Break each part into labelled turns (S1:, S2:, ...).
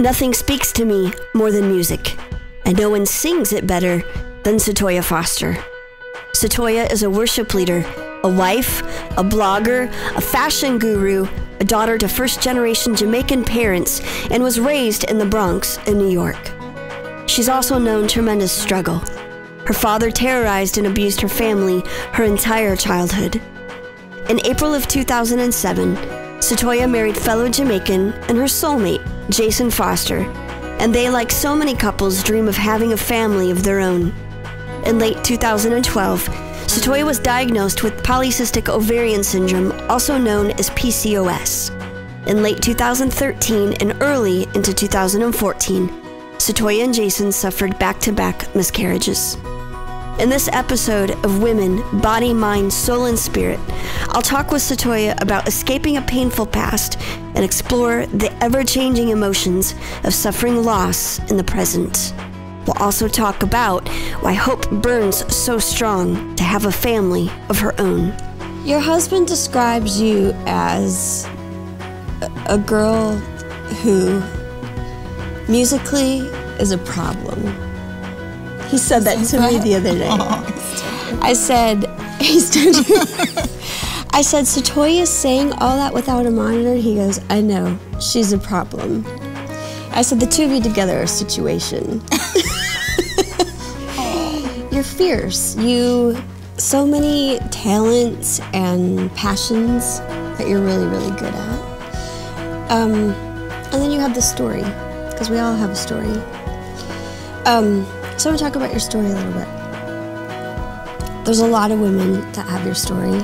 S1: Nothing speaks to me more than music, and no one sings it better than Satoya Foster. Satoya is a worship leader, a wife, a blogger, a fashion guru, a daughter to first-generation Jamaican parents, and was raised in the Bronx in New York. She's also known tremendous struggle. Her father terrorized and abused her family her entire childhood. In April of 2007, Satoya married fellow Jamaican and her soulmate, Jason Foster, and they, like so many couples, dream of having a family of their own. In late 2012, Satoya was diagnosed with polycystic ovarian syndrome, also known as PCOS. In late 2013 and early into 2014, Satoya and Jason suffered back-to-back miscarriages. In this episode of Women, Body, Mind, Soul, and Spirit, I'll talk with Satoya about escaping a painful past and explore the ever-changing emotions of suffering loss in the present. We'll also talk about why hope burns so strong to have a family of her own. Your husband describes you as a girl who musically is a problem. He said that to me the other day. I said, I said, Satoya's saying all that without a monitor? He goes, I know, she's a problem. I said, the two of you together are a situation. You're fierce. So many talents and passions that you're really, really good at. And then you have the story, because we all have a story. So I want to talk about your story a little bit. There's a lot of women that have your story.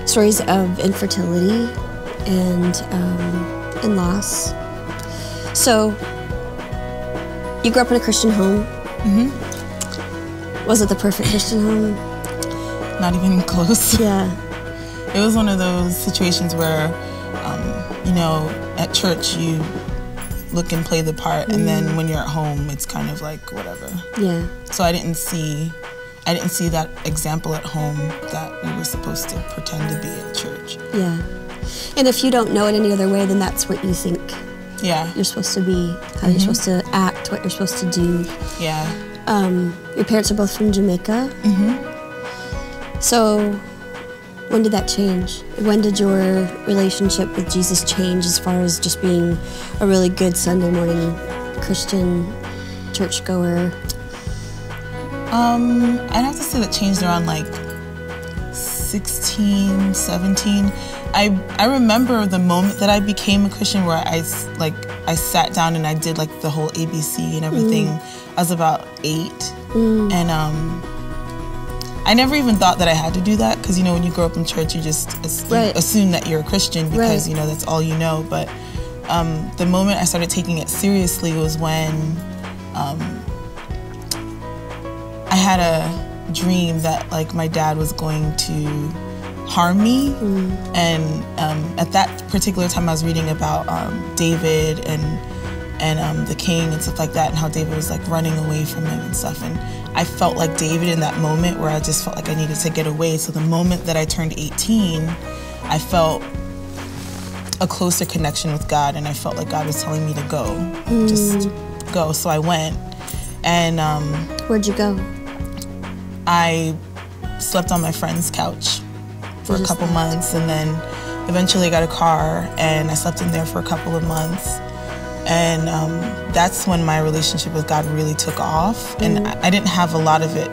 S1: Stories of infertility and loss. So, you grew up in a Christian home. Mm-hmm. Was it the perfect Christian home?
S2: Not even close.
S1: Yeah.
S2: It was one of those situations where, you know, at church you look and play the part, and then when you're at home, it's kind of like whatever.
S1: Yeah.
S2: So I didn't see that example at home that we were supposed to pretend to be at church.
S1: Yeah. And if you don't know it any other way, then that's what you think.
S2: Yeah.
S1: You're supposed to be, how you're supposed to act, what you're supposed to do.
S2: Yeah.
S1: Your parents are both from Jamaica. Mm-hmm. So, when did that change? When did your relationship with Jesus change as far as just being a really good Sunday morning Christian churchgoer?
S2: I'd have to say that changed around like 16, 17. I remember the moment that I became a Christian where I sat down and I did like the whole ABC and everything. I was about 8. And I never even thought that I had to do that, because, you know, when you grow up in church, you just assume that you're a Christian because, you know, that's all you know. But the moment I started taking it seriously was when I had a dream that, like, my dad was going to harm me. And at that particular time, I was reading about David and the king and stuff like that, and how David was, like, running away from him and stuff. And I felt like David in that moment, where I just felt like I needed to get away. So the moment that I turned 18, I felt a closer connection with God, and I felt like God was telling me to go. Just go. So I went. And
S1: where'd you go?
S2: I slept on my friend's couch for a couple months, and then eventually got a car, and I slept in there for a couple of months. And that's when my relationship with God really took off. And I didn't have a lot of it.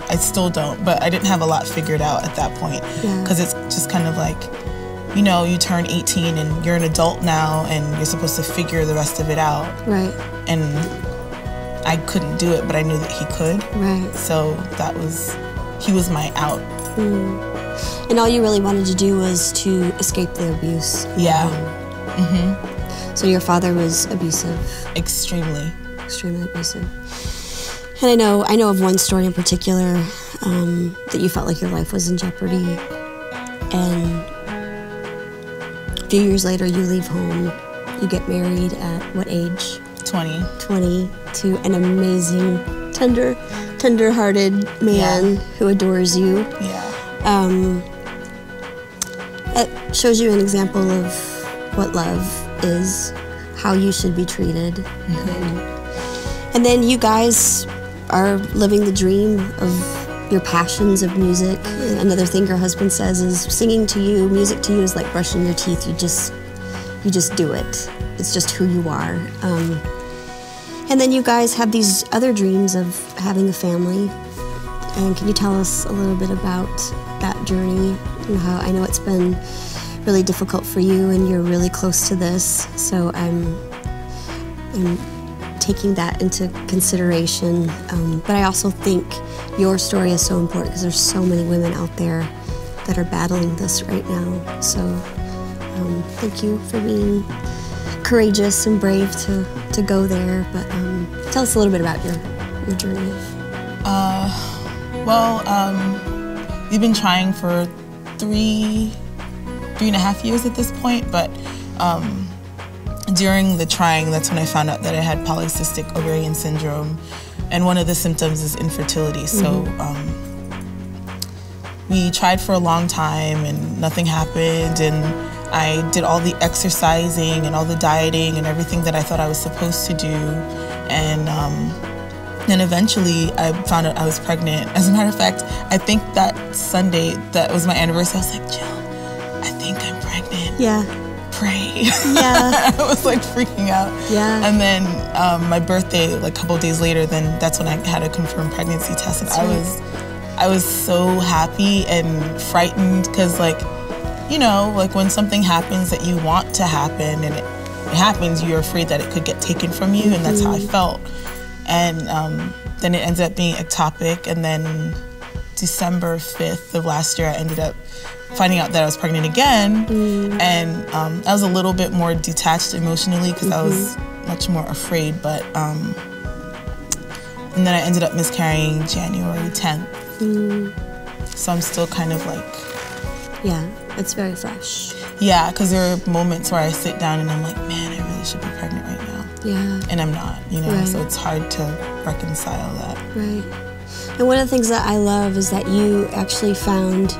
S2: I still don't, but I didn't have a lot figured out at that point. Because it's just kind of like, you know, you turn 18 and you're an adult now, and you're supposed to figure the rest of it out. Right. And I couldn't do it, but I knew that he could. Right. So he was my out.
S1: And all you really wanted to do was to escape the abuse.
S2: Yeah.
S1: So your father was abusive?
S2: Extremely.
S1: Extremely abusive. And I know of one story in particular that you felt like your life was in jeopardy. And a few years later, you leave home. You get married at what age?
S2: 20.
S1: 20, to an amazing, tender-hearted man who adores you.
S2: Yeah.
S1: It shows you an example of what love is how you should be treated. And then you guys are living the dream of your passions of music. Another thing your husband says is singing to you, music to you is like brushing your teeth. You just do it. It's just who you are. And then you guys have these other dreams of having a family. And can you tell us a little bit about that journey and how I know it's been really difficult for you and you're really close to this. So I'm taking that into consideration. But I also think your story is so important because there's so many women out there that are battling this right now. So thank you for being courageous and brave to go there. But tell us a little bit about your journey.
S2: We've been trying for three and a half years at this point, but during the trying, that's when I found out that I had polycystic ovarian syndrome, and one of the symptoms is infertility. So we tried for a long time and nothing happened, and I did all the exercising and all the dieting and everything that I thought I was supposed to do, and then eventually I found out I was pregnant. As a matter of fact, I think that Sunday, that was my anniversary, I was like, Jill, I think I'm pregnant.
S1: Yeah.
S2: Pray.
S1: Yeah.
S2: I was like freaking out.
S1: Yeah.
S2: And then my birthday, like a couple of days later, then that's when I had a confirmed pregnancy test. And I was so happy and frightened because, like, you know, like when something happens that you want to happen and it happens, you're afraid that it could get taken from you, and that's how I felt. And then it ended up being ectopic, and then December 5th of last year, I ended up finding out that I was pregnant again, and I was a little bit more detached emotionally because I was much more afraid, but and then I ended up miscarrying January 10th. So I'm still kind of like...
S1: Yeah, it's very fresh.
S2: Yeah, because there are moments where I sit down and I'm like, man, I really should be pregnant right now.
S1: Yeah.
S2: And I'm not, you know,
S1: Right.
S2: so it's hard to reconcile that.
S1: Right. And one of the things that I love is that you actually found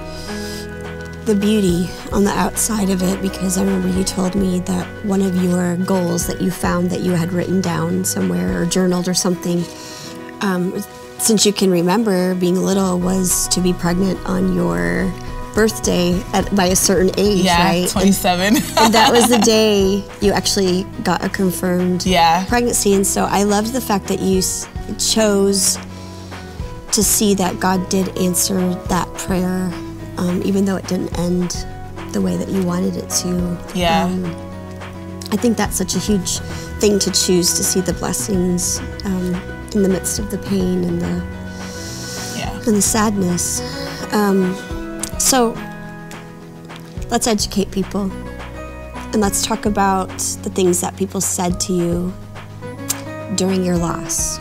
S1: the beauty on the outside of it, because I remember you told me that one of your goals that you found that you had written down somewhere or journaled or something, since you can remember being little, was to be pregnant on your birthday by a certain age, right?
S2: 27.
S1: And that was the day you actually got a confirmed pregnancy. And so I loved the fact that you chose to see that God did answer that prayer, even though it didn't end the way that you wanted it to.
S2: Yeah.
S1: I think that's such a huge thing to choose, to see the blessings in the midst of the pain and the sadness. So let's educate people, and let's talk about the things that people said to you during your loss.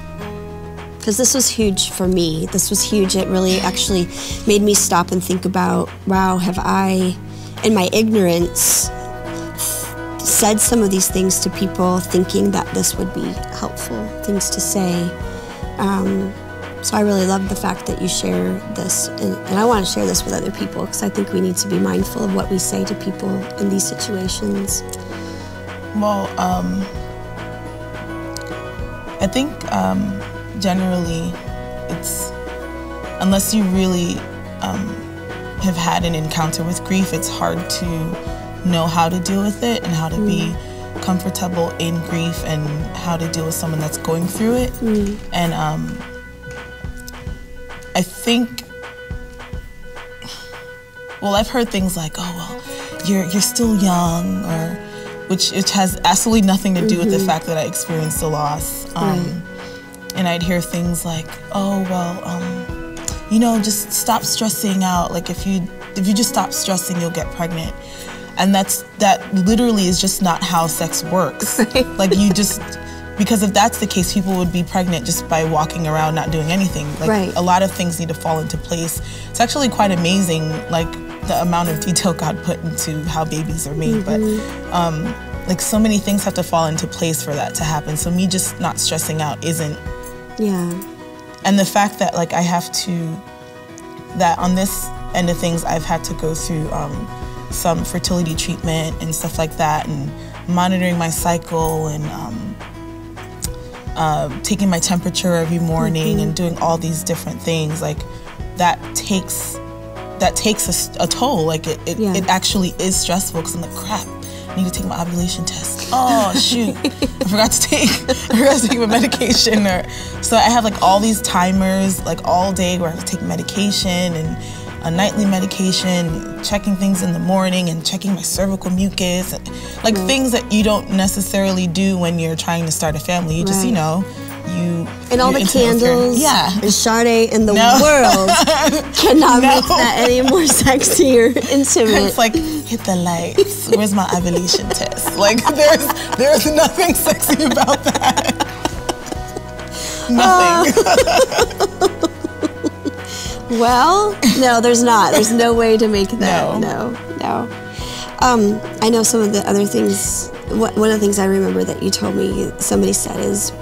S1: Because this was huge for me. This was huge. It really actually made me stop and think about, wow, have I, in my ignorance, said some of these things to people thinking that this would be helpful things to say. So I really love the fact that you share this, and I want to share this with other people because I think we need to be mindful of what we say to people in these situations.
S2: Well, I think generally it's, unless you really have had an encounter with grief, it's hard to know how to deal with it and how to be comfortable in grief and how to deal with someone that's going through it. And I think, well, I've heard things like, oh, well, you're still young, or which has absolutely nothing to do with the fact that I experienced a loss. And I'd hear things like, oh, well, you know, just stop stressing out. Like if you just stop stressing, you'll get pregnant. And that literally is just not how sex works.
S1: Right.
S2: Like you just, because if that's the case, people would be pregnant just by walking around not doing anything. Like a lot of things need to fall into place. It's actually quite amazing, like the amount of detail God put into how babies are made. But like so many things have to fall into place for that to happen. So me just not stressing out isn't.
S1: Yeah.
S2: And the fact that like I have to, that on this end of things, I've had to go through some fertility treatment and stuff like that. And monitoring my cycle and taking my temperature every morning and doing all these different things, like that takes a toll. Like it actually is stressful, because I'm like, crap, I need to take my ovulation test. Oh shoot, I forgot to take my medication. So I have like all these timers, like all day, where I have to take medication and a nightly medication, checking things in the morning, and checking my cervical mucus, like things that you don't necessarily do when you're trying to start a family. You just,
S1: and all the candles and Sade in the world cannot make that any more sexy or intimate.
S2: It's like, hit the lights. Where's my ovulation test? Like, there's nothing sexy about that. Nothing.
S1: Well, no, there's not. There's no way to make that. No. I know some of the other things. One of the things I remember that you told me somebody said is,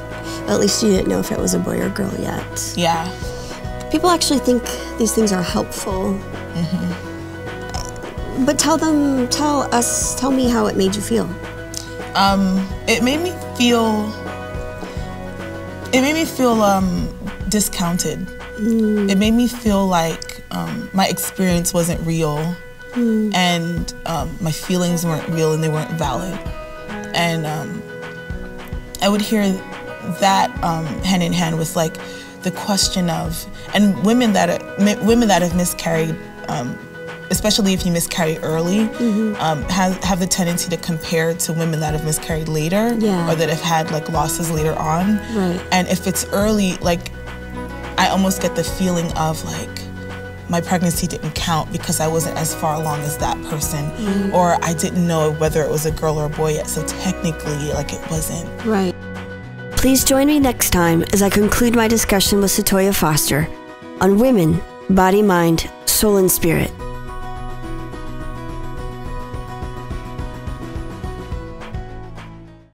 S1: at least you didn't know if it was a boy or girl yet.
S2: Yeah.
S1: People actually think these things are helpful. But tell me how it made you feel.
S2: It made me feel discounted. It made me feel like my experience wasn't real, and my feelings weren't real, and they weren't valid. And I would hear that hand in hand with like the question of, and women that have miscarried, especially if you miscarry early, have the tendency to compare to women that have miscarried later, or that have had like losses later on.
S1: Right.
S2: And if it's early, like, I almost get the feeling of like my pregnancy didn't count because I wasn't as far along as that person, or I didn't know whether it was a girl or a boy yet, so technically like it wasn't.
S1: Right. Please join me next time as I conclude my discussion with Satoya Foster on women, body, mind, soul, and spirit.